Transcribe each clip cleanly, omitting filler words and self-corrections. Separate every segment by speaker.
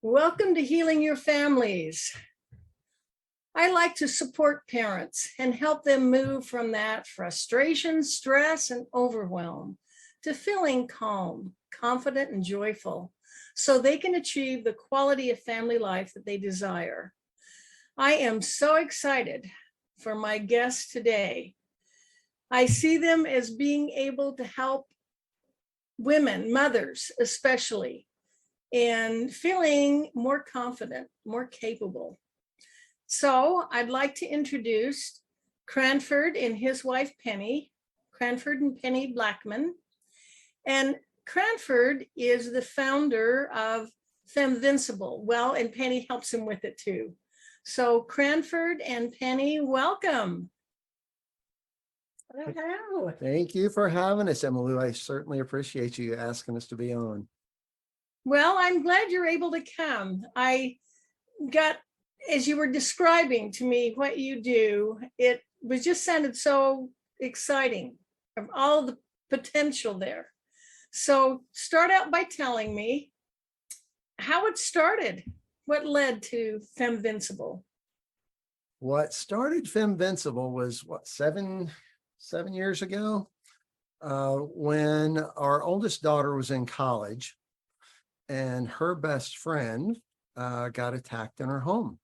Speaker 1: Welcome to Healing Your Families. I like to support parents and help them move from that frustration, stress, and overwhelm to feeling calm, confident, and joyful so they can achieve the quality of family life that they desire. I am so excited for my guests today. I see them as being able to help women, mothers especially, and feeling more confident, more capable. So I'd like to introduce Cranford and his wife, Penny, Cranford and Penny Blackman. And Cranford is the founder of Femvincible. Well, and Penny helps him with it too. So Cranford and Penny, welcome.
Speaker 2: Hello. Thank you for having us, Emily. I certainly appreciate you asking us to be on.
Speaker 1: Well, I'm glad you're able to come. I got, as you were describing to me what you do, it was just sounded so exciting of all the potential there. So start out by telling me how it started. What led to Femvincible?
Speaker 2: What started Femvincible was what, seven years ago, when our oldest daughter was in college and her best friend got attacked in her home.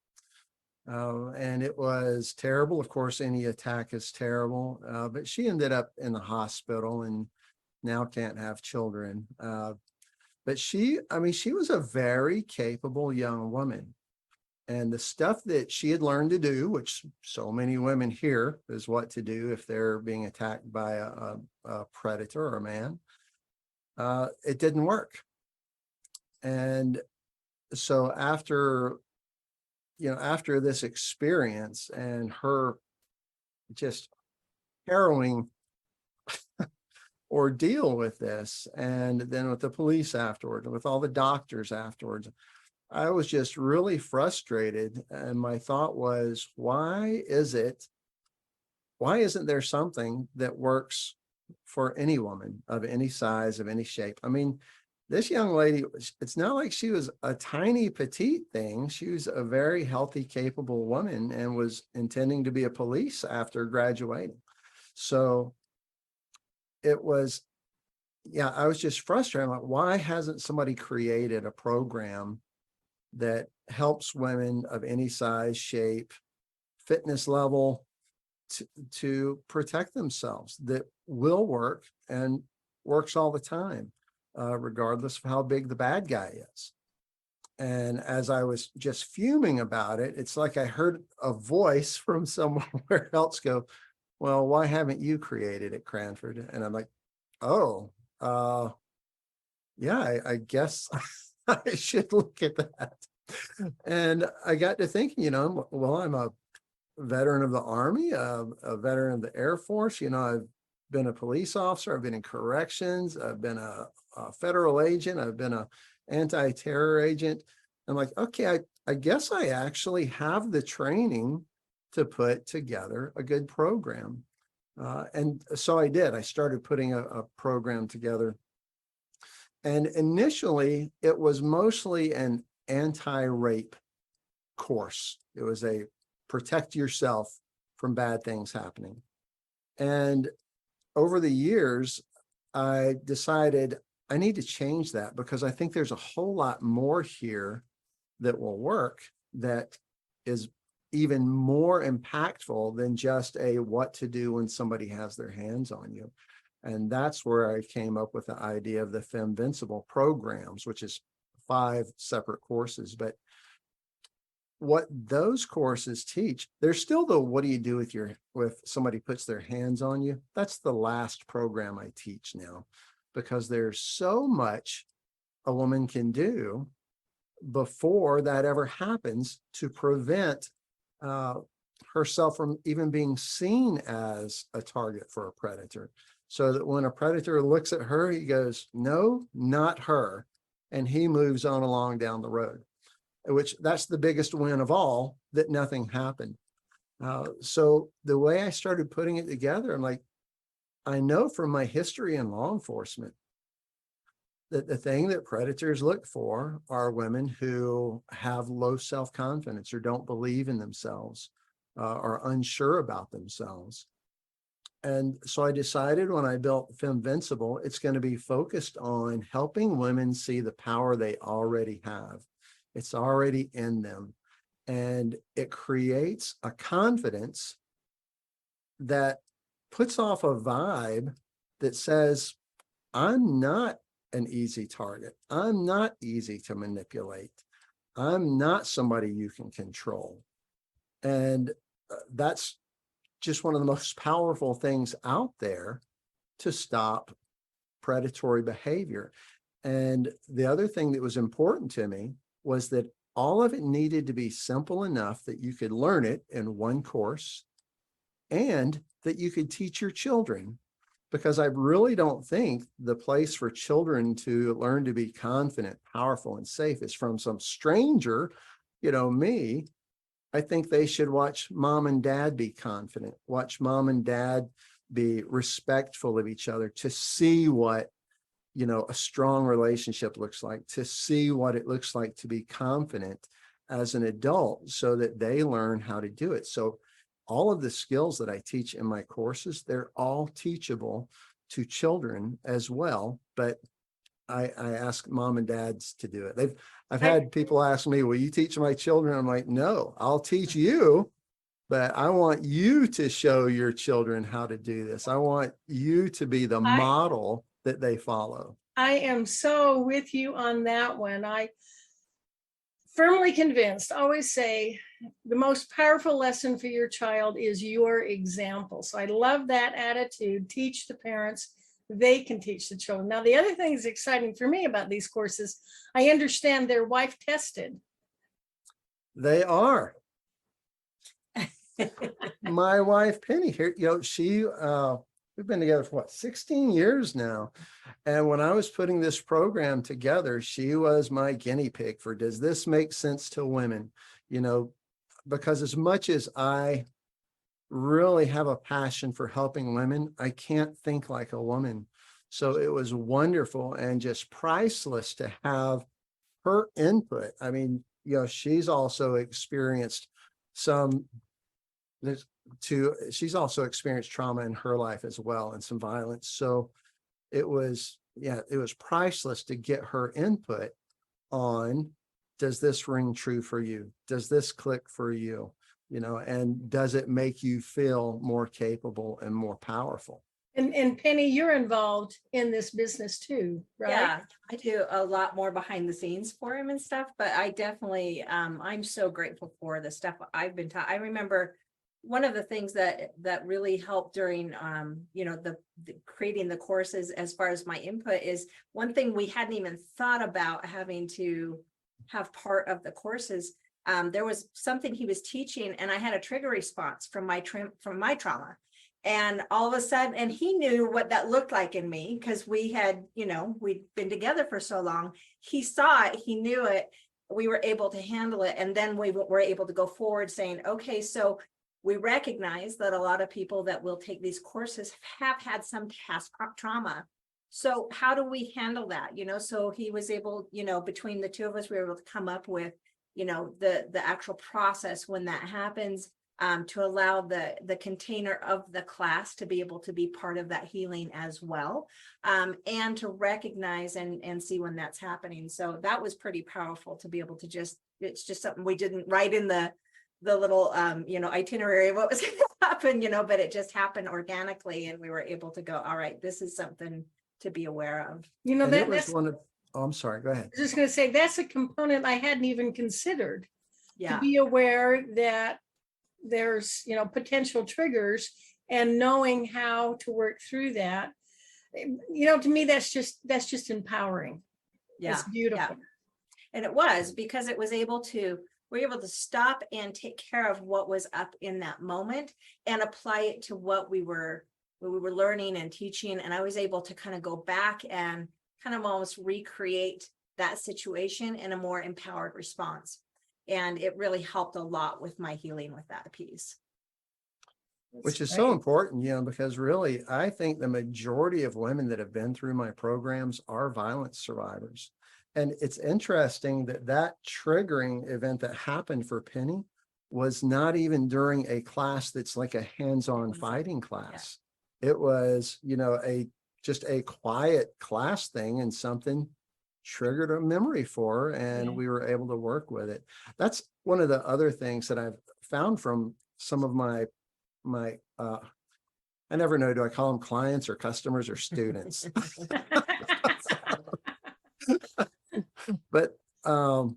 Speaker 2: And it was terrible. Of course, any attack is terrible, but she ended up in the hospital and now can't have children. But she was a very capable young woman. And the stuff that she had learned to do, which so many women hear is what to do if they're being attacked by a predator or a man, it didn't work. And so after this experience and her just harrowing ordeal with this, and then with the police afterwards, and with all the doctors afterwards, I was just really frustrated. And my thought was, why isn't there something that works for any woman of any size, of any shape? I mean, this young lady, it's not like she was a tiny petite thing. She was a very healthy, capable woman and was intending to be a police after graduating. So it was, I was just frustrated. I'm like, why hasn't somebody created a program that helps women of any size, shape, fitness level to protect themselves, that will work and works all the time, regardless of how big the bad guy is? And as I was just fuming about it, it's like I heard a voice from somewhere else go, well, why haven't you created it, Cranford? And I'm like, oh, yeah, I guess I should look at that. And I got to thinking, well, I'm a veteran of the Army, a veteran of the Air Force. I've been a police officer. I've been in corrections. I've been a federal agent. I've been a anti-terror agent. I'm like, okay, I guess I actually have the training to put together a good program. And so I did. I started putting a program together. And initially, it was mostly an anti-rape course. It was a protect yourself from bad things happening. And over the years, I decided I need to change that, because I think there's a whole lot more here that will work, that is even more impactful than just a what to do when somebody has their hands on you. And that's where I came up with the idea of the Femvincible programs, which is 5 separate courses. But what those courses teach, there's still the what do you do with somebody puts their hands on you. That's the last program I teach now, because there's so much a woman can do before that ever happens to prevent herself from even being seen as a target for a predator. So that when a predator looks at her, he goes, no, not her. And he moves on along down the road, which that's the biggest win of all, that nothing happened. So the way I started putting it together, I'm like, I know from my history in law enforcement that the thing that predators look for are women who have low self-confidence or don't believe in themselves, are unsure about themselves. And so I decided when I built Femvincible, it's going to be focused on helping women see the power they already have. It's already in them. And it creates a confidence that puts off a vibe that says, I'm not an easy target. I'm not easy to manipulate. I'm not somebody you can control. And that's just one of the most powerful things out there to stop predatory behavior. And the other thing that was important to me was that all of it needed to be simple enough that you could learn it in one course and that you could teach your children, because I really don't think the place for children to learn to be confident, powerful, and safe is from some stranger, me. I think they should watch mom and dad be confident, watch mom and dad be respectful of each other, to see what, a strong relationship looks like, to see what it looks like to be confident as an adult so that they learn how to do it. So all of the skills that I teach in my courses, they're all teachable to children as well. But I ask mom and dads to do it. I've had people ask me, will you teach my children? I'm like, no, I'll teach you, but I want you to show your children how to do this. I want you to be the model that they follow.
Speaker 1: I am so with you on that one. I firmly convinced, always say the most powerful lesson for your child is your example. So I love that attitude. Teach the parents, they can teach the children. Now, the other thing that's exciting for me about these courses, I understand they're wife tested.
Speaker 2: They are. My wife, Penny, here, she, we've been together for 16 years now. And when I was putting this program together, she was my guinea pig for, does this make sense to women? Because as much as I really have a passion for helping women, I can't think like a woman. So it was wonderful and just priceless to have her input. I mean, she's also experienced she's also experienced trauma in her life as well, and some violence. So it was priceless to get her input on, does this ring true for you? Does this click for you? And does it make you feel more capable and more powerful?
Speaker 1: And Penny, you're involved in this business too, right?
Speaker 3: Yeah, I do a lot more behind the scenes for him and stuff, but I definitely, I'm so grateful for the stuff I've been taught. I remember one of the things that really helped during, the creating the courses, as far as my input, is one thing we hadn't even thought about having to have part of the courses. There was something he was teaching, and I had a trigger response from my trauma. And all of a sudden, and he knew what that looked like in me, because we had, we'd been together for so long. He saw it, he knew it, we were able to handle it. And then we were able to go forward saying, okay, so we recognize that a lot of people that will take these courses have had some past trauma. So how do we handle that? So he was able, between the two of us, we were able to come up with, the actual process when that happens, to allow the container of the class to be able to be part of that healing as well, and to recognize and see when that's happening. So that was pretty powerful to be able to it's just something we didn't write in the little, itinerary of what was going to happen, but it just happened organically. And we were able to go, all right, this is something to be aware of.
Speaker 2: That's one of, oh, I'm sorry, go ahead.
Speaker 1: I was just going to say, that's a component I hadn't even considered.
Speaker 3: Yeah.
Speaker 1: To be aware that there's, potential triggers and knowing how to work through that. To me, that's just empowering.
Speaker 3: Yeah.
Speaker 1: It's beautiful.
Speaker 3: Yeah. And it was, because it was we're able to stop and take care of what was up in that moment and apply it to what we were learning and teaching. And I was able to kind of go back and kind of almost recreate that situation in a more empowered response. And it really helped a lot with my healing with that piece.
Speaker 2: which is
Speaker 1: That's
Speaker 2: so
Speaker 1: great.
Speaker 2: important, because really, I think the majority of women that have been through my programs are violence survivors. And it's interesting that that triggering event that happened for Penny was not even during a class that's like a hands-on fighting class. It was, just a quiet class thing, and something triggered a memory for her, and
Speaker 3: Yeah.
Speaker 2: we were able to work with it. That's one of the other things that I've found from some of my I never know, do I call them clients or customers or students? But oh,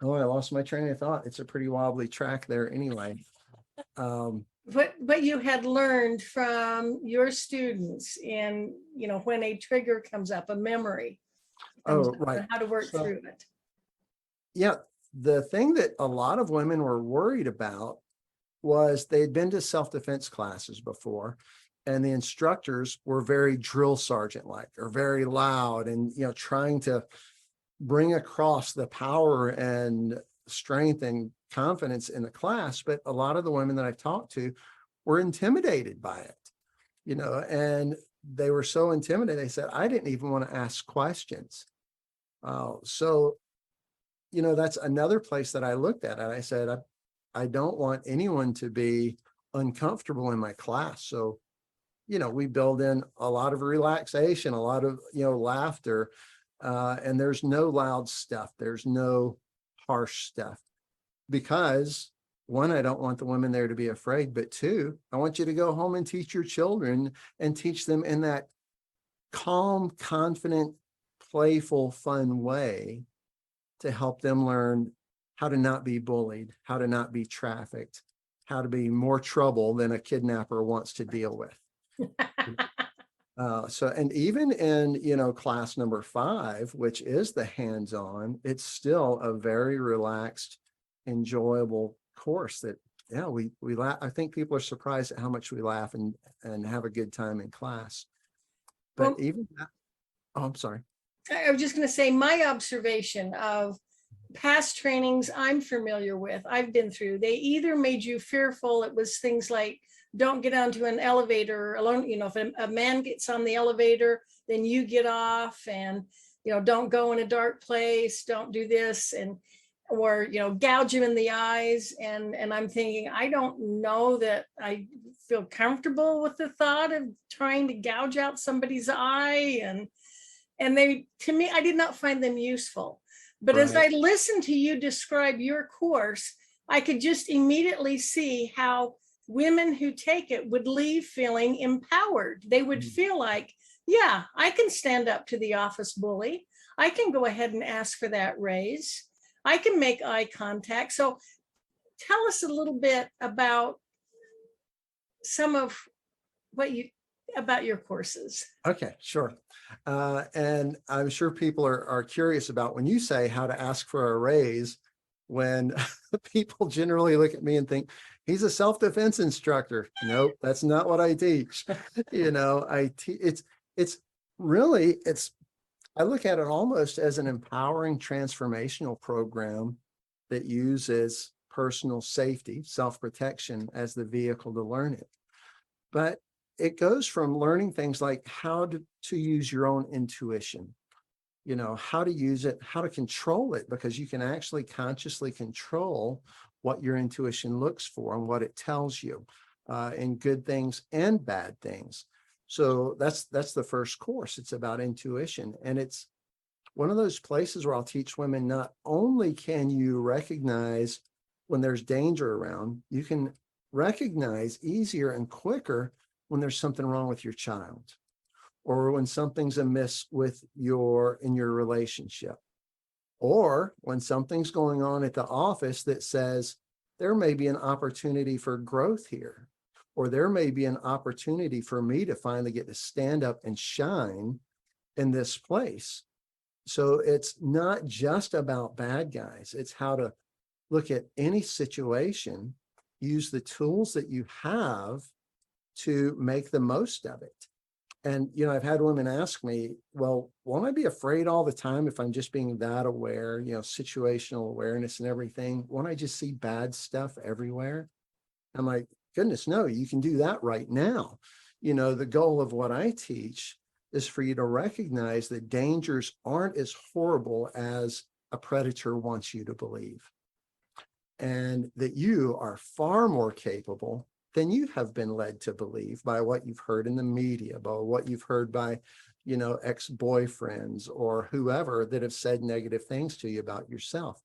Speaker 2: I lost my train of thought. It's a pretty wobbly track there anyway.
Speaker 1: But you had learned from your students in, when a trigger comes up, a memory comes
Speaker 2: Oh,
Speaker 1: up,
Speaker 2: right.
Speaker 1: and how to work
Speaker 2: So,
Speaker 1: through it.
Speaker 2: yeah, the thing that a lot of women were worried about was they'd been to self-defense classes before, and the instructors were very drill sergeant like, or very loud, and trying to bring across the power and strength and confidence in the class. But a lot of the women that I talked to were intimidated by it, and they were so intimidated, they said, I didn't even want to ask questions. So that's another place that I looked at, and I said, I don't want anyone to be uncomfortable in my class. So, we build in a lot of relaxation, a lot of, laughter, and there's no loud stuff. There's no harsh stuff, because one, I don't want the women there to be afraid, but two, I want you to go home and teach your children and teach them in that calm, confident, playful, fun way to help them learn how to not be bullied, how to not be trafficked, how to be more trouble than a kidnapper wants to deal with. And even in, class number 5, which is the hands-on, it's still a very relaxed, enjoyable course that, we laugh. I think people are surprised at how much we laugh and have a good time in class. But
Speaker 1: Well,
Speaker 2: even that, oh, I'm sorry.
Speaker 1: I was just going to say, my observation of past trainings I'm familiar with, I've been through, they either made you fearful. It was things like, don't get onto an elevator alone. If a man gets on the elevator, then you get off, and, don't go in a dark place, don't do this, or gouge him in the eyes. And I'm thinking, I don't know that I feel comfortable with the thought of trying to gouge out somebody's eye. And they, to me, I did not find them useful. But as I
Speaker 2: Right.
Speaker 1: listened to you describe your course, I could just immediately see how women who take it would leave feeling empowered. They would feel like, yeah, I can stand up to the office bully. I can go ahead and ask for that raise. I can make eye contact. So tell us a little bit about some of about your courses.
Speaker 2: Okay, sure. And I'm sure people are curious about when you say how to ask for a raise, when people generally look at me and think, he's a self-defense instructor. Nope, that's not what I teach. It's really, I look at it almost as an empowering transformational program that uses personal safety, self-protection as the vehicle to learn it. But it goes from learning things like how to use your own intuition, how to use it, how to control it, because you can actually consciously control what your intuition looks for and what it tells you, in good things and bad things. So that's the first course. It's about intuition. And it's one of those places where I'll teach women, not only can you recognize when there's danger around, you can recognize easier and quicker when there's something wrong with your child, or when something's amiss in your relationship, or when something's going on at the office that says there may be an opportunity for growth here, or there may be an opportunity for me to finally get to stand up and shine in this place. So it's not just about bad guys. It's how to look at any situation, use the tools that you have to make the most of it. And, I've had women ask me, well, won't I be afraid all the time if I'm just being that aware, situational awareness and everything? Won't I just see bad stuff everywhere? I'm like, goodness, no, you can do that right now. You know, the goal of what I teach is for you to recognize that dangers aren't as horrible as a predator wants you to believe, and that you are far more capable than you have been led to believe by what you've heard in the media, by what you've heard by, you know, ex-boyfriends or whoever that have said negative things to you about yourself.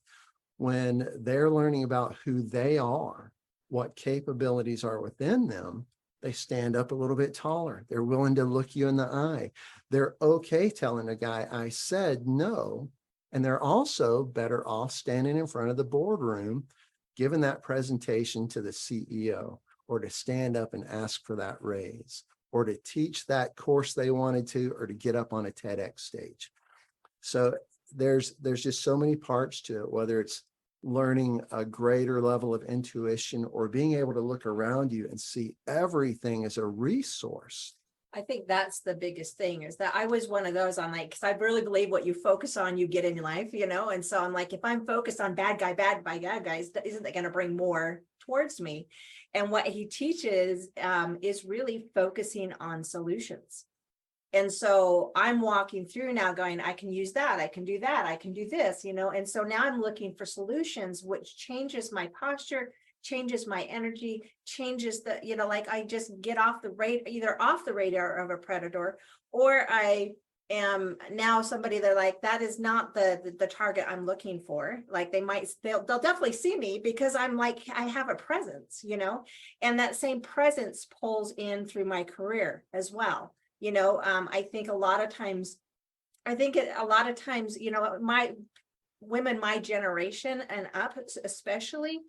Speaker 2: When they're learning about who they are, what capabilities are within them, they stand up a little bit taller. They're willing to look you in the eye. They're okay telling a guy, I said no. And they're also better off standing in front of the boardroom, giving that presentation to the CEO, or to stand up and ask for that raise, or to teach that course they wanted to, or to get up on a TEDx stage. So there's just so many parts to it, whether it's learning a greater level of intuition or being able to look around you and see everything as a resource.
Speaker 3: I think that's the biggest thing, is that I was one of those, I'm like, because I really believe what you focus on, you get in your life, you know? And so I'm like, if I'm focused on bad guys, isn't that going to bring more towards me? And what he teaches is really focusing on solutions. And so I'm walking through now going, I can use that, I can do that, I can do this, you know? And so now I'm looking for solutions, which changes my posture, changes my energy, changes the, you know, like I just get off the radar, either off the radar of a predator, or I am now somebody that like, that is not the target I'm looking for. Like they'll definitely see me because I'm like, I have a presence, you know, and that same presence pulls in through my career as well. You know, I think a lot of times, you know, my women, my generation and up especially,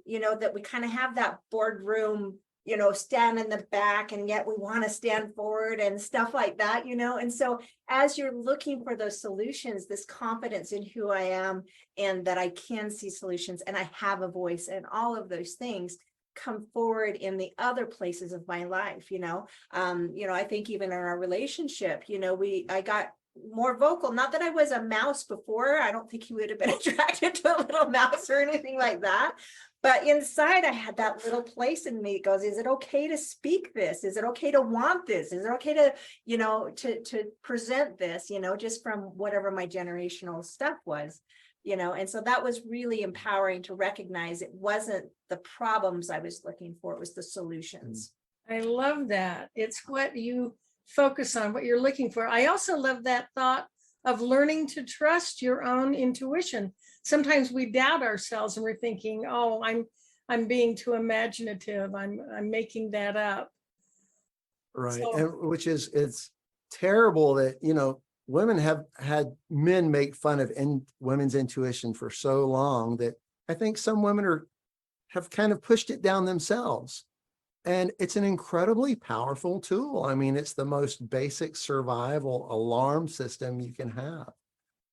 Speaker 3: you know, that we kind of have that boardroom, you know, stand in the back, and yet we want to stand forward and stuff like that, you know. And so as you're looking for those solutions, this confidence in who I am and that I can see solutions and I have a voice and all of those things come forward in the other places of my life, you know. I think even in our relationship, you know, I got more vocal. Not that I was a mouse before. I don't think he would have been attracted to a little mouse or anything like that. But inside, I had that little place in me that goes, is it okay to speak this? Is it okay to want this? Is it okay to, you know, to present this, you know, just from whatever my generational stuff was, you know? And so that was really empowering to recognize it wasn't the problems I was looking for, it was the solutions.
Speaker 1: I love that. It's what you focus on, what you're looking for. I also love that thought of learning to trust your own intuition. Sometimes we doubt ourselves and we're thinking, oh, I'm being too imaginative. I'm making that up.
Speaker 2: Right.
Speaker 1: So,
Speaker 2: And it's terrible that, you know, women have had men make fun of women's intuition for so long that I think some women have kind of pushed it down themselves. And it's an incredibly powerful tool. I mean, it's the most basic survival alarm system you can have,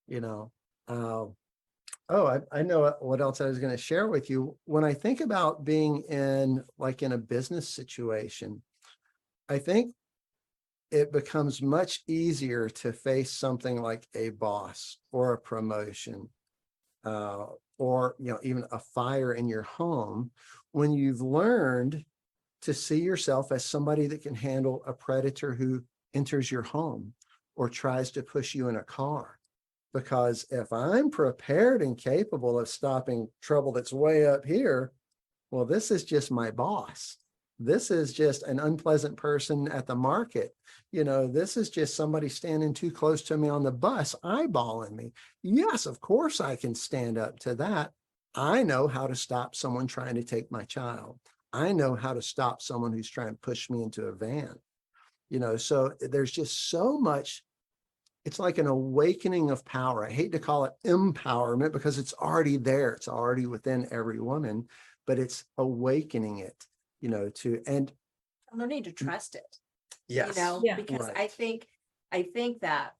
Speaker 2: you know. I know what else I was going to share with you. When I think about being in a business situation, I think it becomes much easier to face something like a boss or a promotion, or, you know, even a fire in your home, when you've learned to see yourself as somebody that can handle a predator who enters your home or tries to push you in a car. Because if I'm prepared and capable of stopping trouble that's way up here, well, this is just my boss. This is just an unpleasant person at the market. You know, this is just somebody standing too close to me on the bus, eyeballing me. Yes, of course I can stand up to that. I know how to stop someone trying to take my child. I know how to stop someone who's trying to push me into a van. You know, so there's just so much. It's like an awakening of power. I hate to call it empowerment because it's already there. It's already within every woman, but it's awakening it, you know, and
Speaker 3: learning to trust it.
Speaker 2: yes,
Speaker 3: You know,
Speaker 1: Yeah.
Speaker 3: because
Speaker 2: right.
Speaker 3: I think that,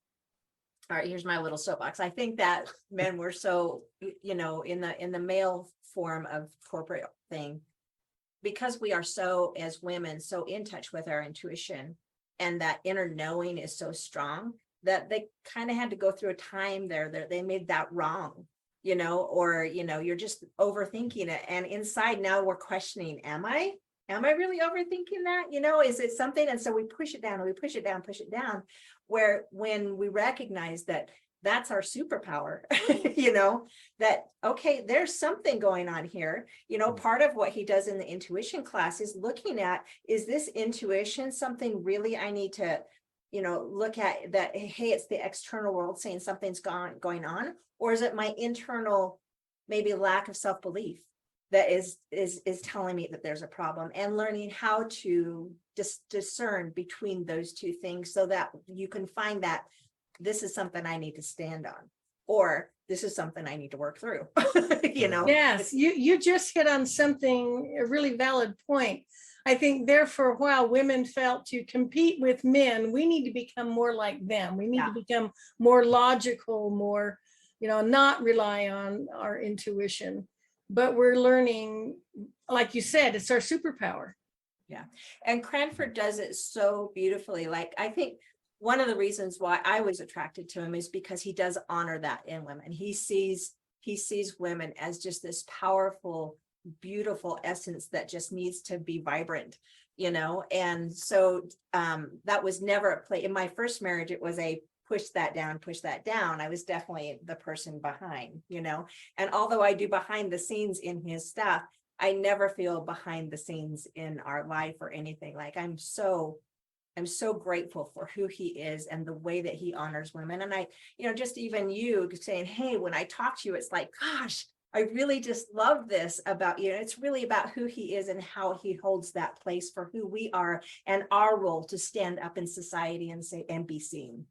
Speaker 3: all right, here's my little soapbox. I think that men were so, you know, in the male form of corporate thing, because we are so, as women, so in touch with our intuition, and that inner knowing is so strong, that they kind of had to go through a time there that they made that wrong, you know, or, you know, you're just overthinking it. And inside now we're questioning, am I? am I really overthinking that? You know, is it something? And so we push it down and we push it down, where when we recognize that that's our superpower, you know, that, okay, there's something going on here. You know, part of what he does in the intuition class is looking at, is this intuition something really I need to, you know, look at that, hey, it's the external world saying something's going on, or is it my internal, maybe lack of self-belief that is telling me that there's a problem, and learning how to discern between those two things so that you can find that this is something I need to stand on, or this is something I need to work through. You know?
Speaker 1: Yes, you just hit on something, a really valid point. I think there for a while, women felt to compete with men, we need to become more like them. We need to become more logical, more, you know, not rely on our intuition. But we're learning, like you said, it's our superpower.
Speaker 3: Yeah. And Cranford does it so beautifully. Like, I think one of the reasons why I was attracted to him is because he does honor that in women. He sees women as just this powerful, beautiful essence that just needs to be vibrant, you know? And so that was never a play. In my first marriage, it was a push that down. I was definitely the person behind, you know? And although I do behind the scenes in his stuff, I never feel behind the scenes in our life or anything. Like, I'm so grateful for who he is and the way that he honors women. And I, you know, just even you saying, hey, when I talk to you, it's like, gosh, I really just love this about you. It's really about who he is and how he holds that place for who we are and our role to stand up in society and say, and be seen.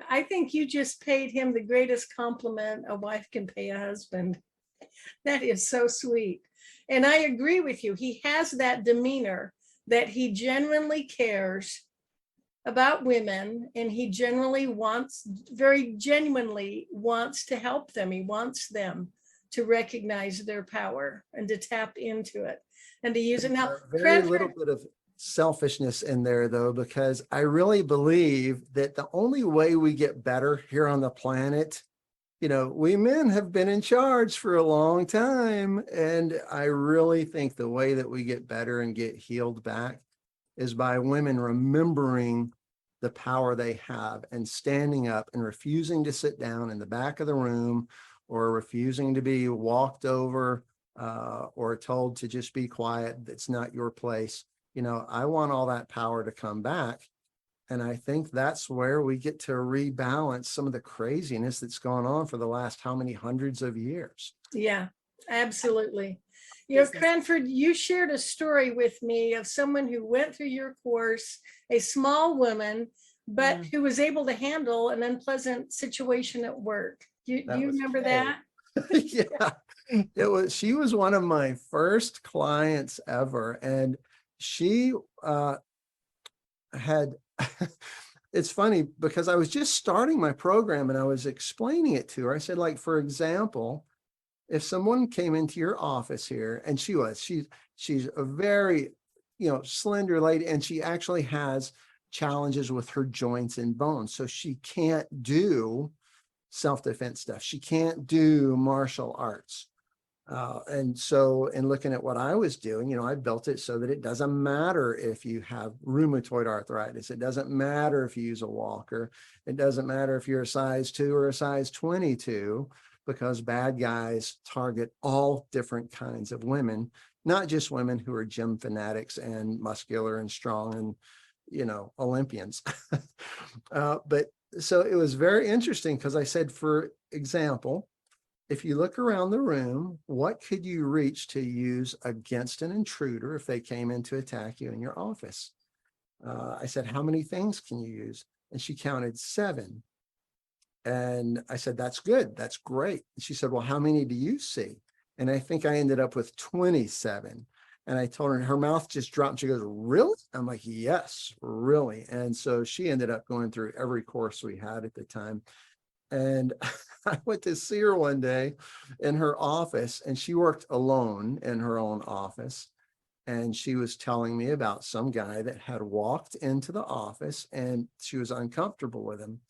Speaker 1: I think you just paid him the greatest compliment a wife can pay a husband. That is so sweet. And I agree with you. He has that demeanor that he genuinely cares about women, and he very genuinely wants to help them. He wants them to recognize their power and to tap into it and to use it. Now,
Speaker 2: very little bit of selfishness in there, though, because I really believe that the only way we get better here on the planet, you know, we men have been in charge for a long time. And I really think the way that we get better and get healed back is by women remembering the power they have and standing up and refusing to sit down in the back of the room, or refusing to be walked over or told to just be quiet. That's not your place. You know, I want all that power to come back. And I think that's where we get to rebalance some of the craziness that's gone on for the last how many hundreds of years.
Speaker 1: Yeah, absolutely. You know, Cranford, you shared a story with me of someone who went through your course, a small woman, but who was able to handle an unpleasant situation at work. Do you remember that?
Speaker 2: Yeah, she was one of my first clients ever. And she had, it's funny because I was just starting my program and I was explaining it to her. I said, like, for example, if someone came into your office here, and she's a very, you know, slender lady, and she actually has challenges with her joints and bones. So she can't do self-defense stuff. She can't do martial arts. And so in looking at what I was doing, you know, I built it so that it doesn't matter if you have rheumatoid arthritis. It doesn't matter if you use a walker. It doesn't matter if you're a size 2 or a size 22, because bad guys target all different kinds of women, not just women who are gym fanatics and muscular and strong and, you know, Olympians. But so it was very interesting because I said, for example, if you look around the room, what could you reach to use against an intruder if they came in to attack you in your office? I said, how many things can you use? And she counted 7. And I said, that's good. That's great. And she said, well, how many do you see? And I think I ended up with 27. And I told her, and her mouth just dropped. She goes, really? I'm like, yes, really. And so she ended up going through every course we had at the time. And I went to see her one day in her office, and she worked alone in her own office. And she was telling me about some guy that had walked into the office and she was uncomfortable with him.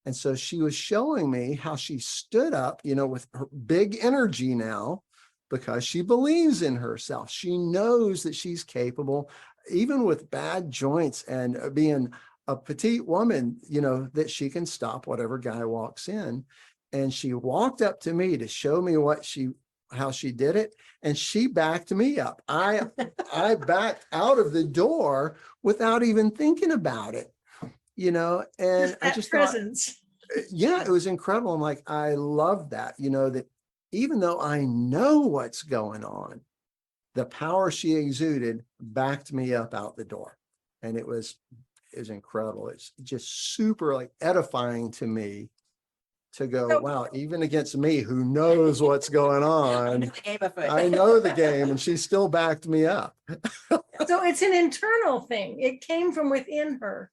Speaker 2: And so she was showing me how she stood up, you know, with her big energy now, because she believes in herself. She knows that she's capable, even with bad joints and being a petite woman, you know, that she can stop whatever guy walks in. And she walked up to me to show me how she did it. And she backed me up. I backed out of the door without even thinking about it, you know, and
Speaker 1: Just
Speaker 2: I
Speaker 1: that
Speaker 2: just
Speaker 1: presence.
Speaker 2: thought, yeah, it was incredible. I'm like, I love that, you know, that even though I know what's going on, the power she exuded backed me up out the door. And it was incredible. It's just super like edifying to me to go,
Speaker 1: So-
Speaker 2: wow, even against me who knows what's going on,
Speaker 3: The game afoot.
Speaker 2: I know the game, and she still backed me up.
Speaker 1: So it's an internal thing. It came from within her.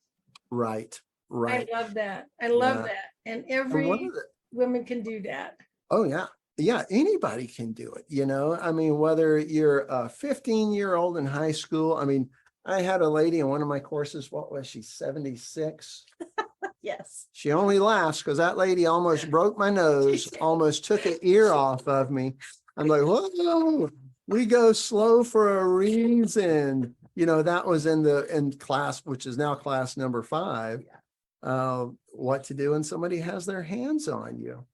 Speaker 2: Right, right.
Speaker 1: I love that. I love
Speaker 2: Yeah.
Speaker 1: that. And
Speaker 2: And one
Speaker 1: every
Speaker 2: of the,
Speaker 1: woman can do that.
Speaker 2: oh yeah, yeah, anybody can do it, you know. I mean, whether you're a 15-year-old in high school. I mean, I had a lady in one of my courses, what was she, 76?
Speaker 3: Yes.
Speaker 2: She only laughs because that lady almost broke my nose, almost took an ear off of me. I'm like, whoa, we go slow for a reason. You know, that was in class, which is now class number 5. What to do when somebody has their hands on you,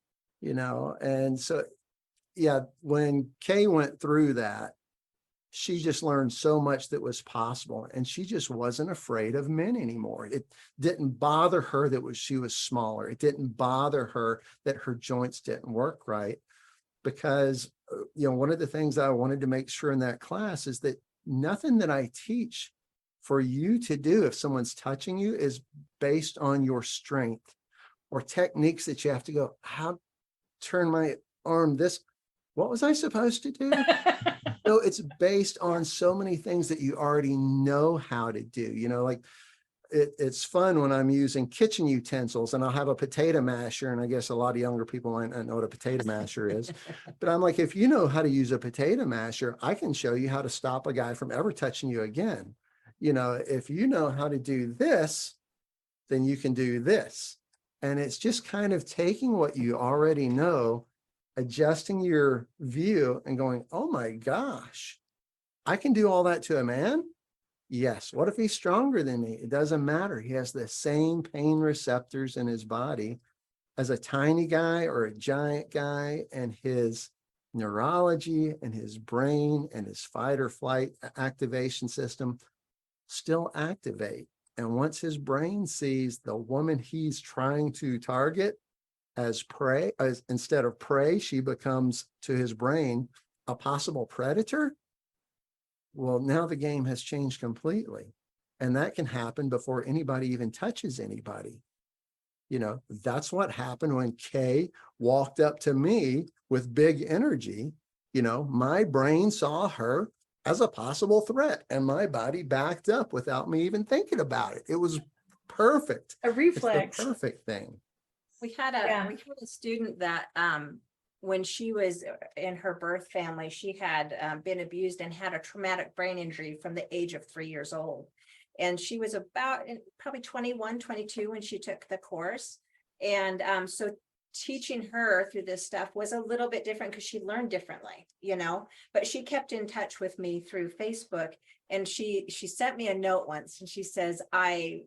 Speaker 2: you know? And so, yeah, when Kay went through that, she just learned so much that was possible, and she just wasn't afraid of men anymore. It didn't bother her that she was smaller. It didn't bother her that her joints didn't work right, because you know, one of the things I wanted to make sure in that class is that nothing that I teach for you to do if someone's touching you is based on your strength or techniques that you have to go, how turn my arm this, what was I supposed to do? No, it's based on so many things that you already know how to do. You know, like it's fun when I'm using kitchen utensils and I'll have a potato masher. And I guess a lot of younger people might not know what a potato masher is. But I'm like, if you know how to use a potato masher, I can show you how to stop a guy from ever touching you again. You know, if you know how to do this, then you can do this. And it's just kind of taking what you already know, adjusting your view and going, oh my gosh, I can do all that to a man? Yes. What if he's stronger than me? It doesn't matter. He has the same pain receptors in his body as a tiny guy or a giant guy, and his neurology and his brain and his fight or flight activation system still activate. And once his brain sees the woman he's trying to target as prey, instead of prey, she becomes to his brain a possible predator. Well, now the game has changed completely. And that can happen before anybody even touches anybody. You know, that's what happened when Kay walked up to me with big energy. You know, my brain saw her as a possible threat and my body backed up without me even thinking about it. It was perfect.
Speaker 1: A
Speaker 2: It's
Speaker 1: reflex.
Speaker 2: the perfect thing.
Speaker 3: We had a student that when she was in her birth family, she had been abused and had a traumatic brain injury from the age of 3 years old. And she was about probably 21, 22 when she took the course. And so teaching her through this stuff was a little bit different because she learned differently, you know, but she kept in touch with me through Facebook. And she sent me a note once and she says, I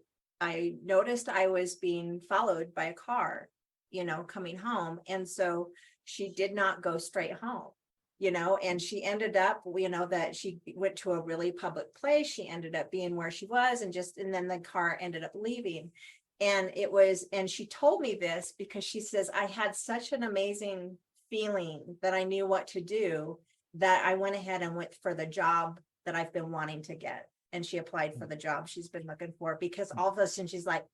Speaker 3: noticed I was being followed by a car, you know, coming home. And so she did not go straight home, you know, and she ended up, you know, that she went to a really public place. She ended up being where she was and then the car ended up leaving. And she told me this because she says, I had such an amazing feeling that I knew what to do, that I went ahead and went for the job that I've been wanting to get. And she applied for the job she's been looking for, because all of a sudden she's like,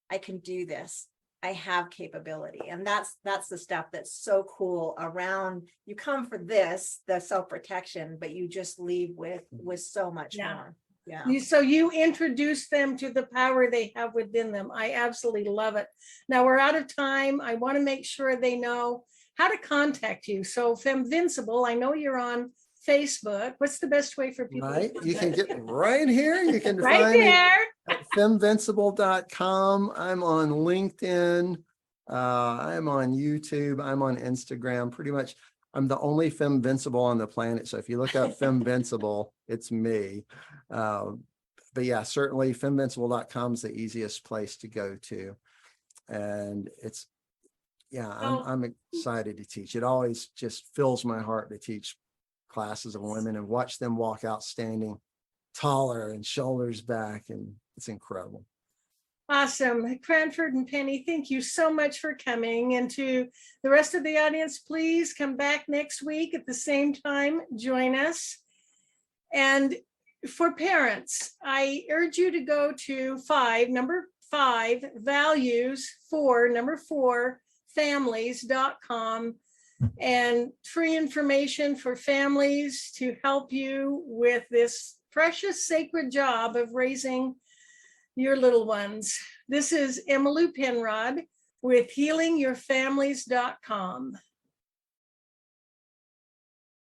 Speaker 3: I can do this. I have capability. And that's the stuff that's so cool around. You come for this, the self-protection, but you just leave with so much more. Yeah.
Speaker 1: So you introduce them to the power they have within them. I absolutely love it. Now we're out of time. I want to make sure they know how to contact you. So Femvincible, I know you're on Facebook. What's the best way for people?
Speaker 2: Right. You can get right here. You can
Speaker 1: right
Speaker 2: find
Speaker 1: there.
Speaker 2: me at femvincible.com. I'm on LinkedIn. I'm on YouTube. I'm on Instagram. Pretty much I'm the only Femvincible on the planet. So if you look up Femvincible, it's me. But yeah, certainly femvincible.com is the easiest place to go to. And it's, yeah, I'm excited to teach. It always just fills my heart to teach classes of women and watch them walk out standing taller and shoulders back. And it's incredible.
Speaker 1: Awesome. Cranford and Penny, thank you so much for coming. And to the rest of the audience, please come back next week at the same time. Join us. And for parents, I urge you to go to number 5, values for number 4, families.com, and free information for families to help you with this precious, sacred job of raising your little ones. This is Emmylou Penrod with healingyourfamilies.com.